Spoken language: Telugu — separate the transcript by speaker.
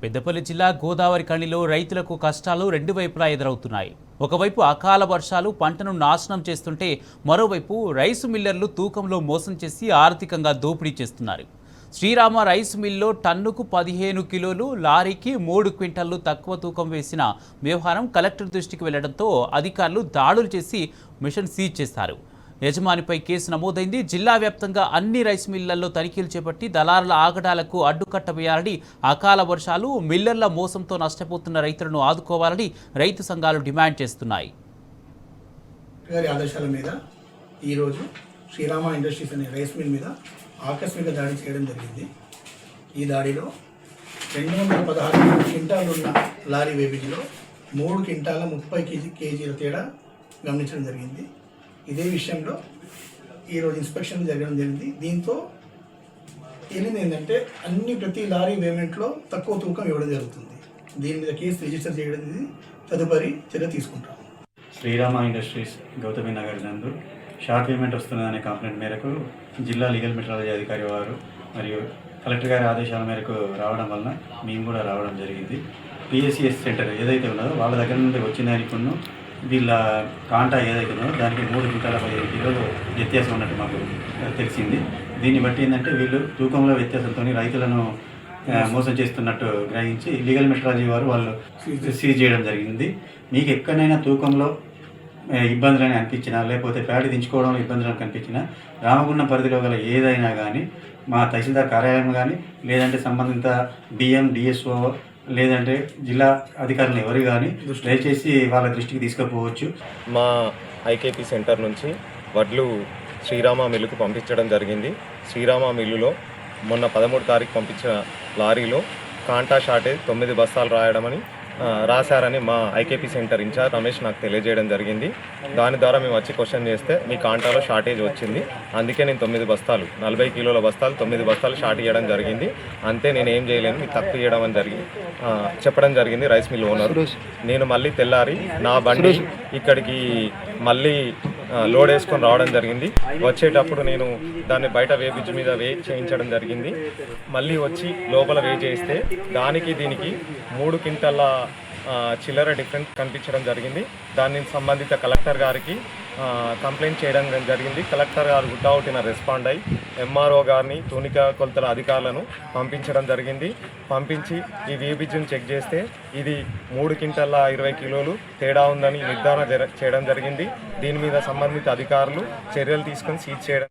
Speaker 1: పెద్దపల్లి జిల్లా గోదావరి కణిలో రైతులకు కష్టాలు రెండు వైపులా ఎదురవుతున్నాయి. ఒకవైపు అకాల వర్షాలు పంటను నాశనం చేస్తుంటే మరోవైపు రైసు మిల్లర్లు తూకంలో మోసం చేసి ఆర్థికంగా దోపిడీ చేస్తున్నారు. శ్రీరామ రైస్ మిల్లో టన్నుకు 15 కిలోలు, లారీకి 3 క్వింటాళ్లు తక్కువ తూకం వేసిన వ్యవహారం కలెక్టర్ దృష్టికి వెళ్లడంతో అధికారులు దాడులు చేసి మిషన్ సీజ్ చేశారు. యజమానిపై కేసు నమోదైంది. జిల్లా వ్యాప్తంగా అన్ని రైస్ మిల్లర్లలో తనిఖీలు చేపట్టి దళారుల ఆగడాలకు అడ్డుకట్ట వేయాలని, అకాల వర్షాలు మిల్లర్ల మోసంతో నష్టపోతున్న రైతులను ఆదుకోవాలని రైతు సంఘాలు డిమాండ్ చేస్తున్నాయి.
Speaker 2: ఆదేశాల మీద ఈరోజు శ్రీరామ ఇండస్ట్రీస్ అనే రైస్ మిల్ మీద ఆకస్మిక దాడి చేయడం జరిగింది. ఈ దాడిలో 216 క్వింటాలు ఉన్న లారీ వేబిజ్లో 3 క్వింటాల 30 కేజీల తేడా గమనించడం జరిగింది. ఇదే విషయంలో ఈరోజు ఇన్స్పెక్షన్ జరగడం జరిగింది. దీంతో తేలింది ఏంటంటే ప్రతి లారీ పేమెంట్లో తక్కువ తూకం ఇవ్వడం జరుగుతుంది. దీని మీద కేసు రిజిస్టర్ చేయడం తదుపరి చర్య తీసుకుంటాం.
Speaker 3: శ్రీరామ ఇండస్ట్రీస్ గౌతమి నగర్ నందు షార్ట్ పేమెంట్ వస్తున్నదనే కంప్లైంట్ మేరకు జిల్లా లీగల్ మెట్రాలజీ అధికారి వారు మరియు కలెక్టర్ గారి ఆదేశాల మేరకు రావడం వలన మేము కూడా రావడం జరిగింది. పిఎస్సిఎస్ సెంటర్ ఏదైతే ఉన్నదో వాళ్ళ దగ్గర నుండి వచ్చిన దానికున్న వీళ్ళ కాంటా ఏదైతే ఉన్నదో దానికి 3 క్వింటాల 15 కిలోలు వ్యత్యాసం ఉన్నట్టు మాకు తెలిసింది. దీన్ని బట్టి ఏంటంటే వీళ్ళు తూకంలో వ్యత్యాసంతో రైతులను మోసం చేస్తున్నట్టు గ్రహించి లీగల్ మెట్రాలజీ వారు వాళ్ళు సీజ్ చేయడం జరిగింది. మీకు ఎక్కడైనా తూకంలో ఇబ్బందులని అనిపించినా, లేకపోతే ప్యాడి దించుకోవడంలో ఇబ్బందులను కనిపించినా రామగుండం పరిధిలో గల ఏదైనా కానీ మా తహసీల్దార్ కార్యాలయం కానీ, లేదంటే సంబంధిత డిఎం, డిఎస్ఓ, లేదంటే జిల్లా అధికారులు ఎవరు కానీ దయచేసి వాళ్ళ దృష్టికి తీసుకుపోవచ్చు.
Speaker 4: మా ఐకేపీ సెంటర్ నుంచి వడ్లు శ్రీరామ మిల్లుకు పంపించడం జరిగింది. శ్రీరామ మిల్లులో మొన్న 13 తారీఖు పంపించిన లారీలో కాంటా షార్టేజ్ 9 బస్తాలు రాశారని మా ఐకేపీ సెంటర్ ఇన్ఛార్జ్ రమేష్ నాకు తెలియజేయడం జరిగింది. దాని ద్వారా మేము వచ్చి క్వశ్చన్ చేస్తే మీ కాంటాలో షార్టేజ్ వచ్చింది, అందుకే నేను 9 బస్తాలు 40 కిలోల బస్తాలు 9 బస్తాలు షార్ట్ ఇవ్వడం జరిగింది, అంతే నేను ఏం చేయలేను, మీకు తక్కువ ఇవ్వడం అని చెప్పడం జరిగింది రైస్ మిల్ ఓనర్. నేను మళ్ళీ తెల్లారి నా బండి ఇక్కడికి మళ్ళీ లోడ్ వేసుకొని రావడం జరిగింది. వచ్చేటప్పుడు నేను దాన్ని బయట బ్రిడ్జ్ మీద చేయించడం జరిగింది. మళ్ళీ వచ్చి లోపల చేస్తే దానికి దీనికి 3 క్వింటాల చిల్లర డిఫరెన్స్ కనిపించడం జరిగింది. దాన్ని సంబంధిత కలెక్టర్ గారికి కంప్లైంట్ చేయడం జరిగింది. కలెక్టర్ గారు వితౌట్ రెస్పాండ్ అయ్యి ఎంఆర్ఓ గారిని, తూనిక కొలతల అధికారులను పంపించడం జరిగింది. పంపించి ఈ వేబిజ్ని చెక్ చేస్తే ఇది 3 క్వింటాల 20 కిలోలు తేడా ఉందని నిర్ధారణ చేయడం జరిగింది. దీని మీద సంబంధిత అధికారులు చర్యలు తీసుకొని సీజ్ చేయడం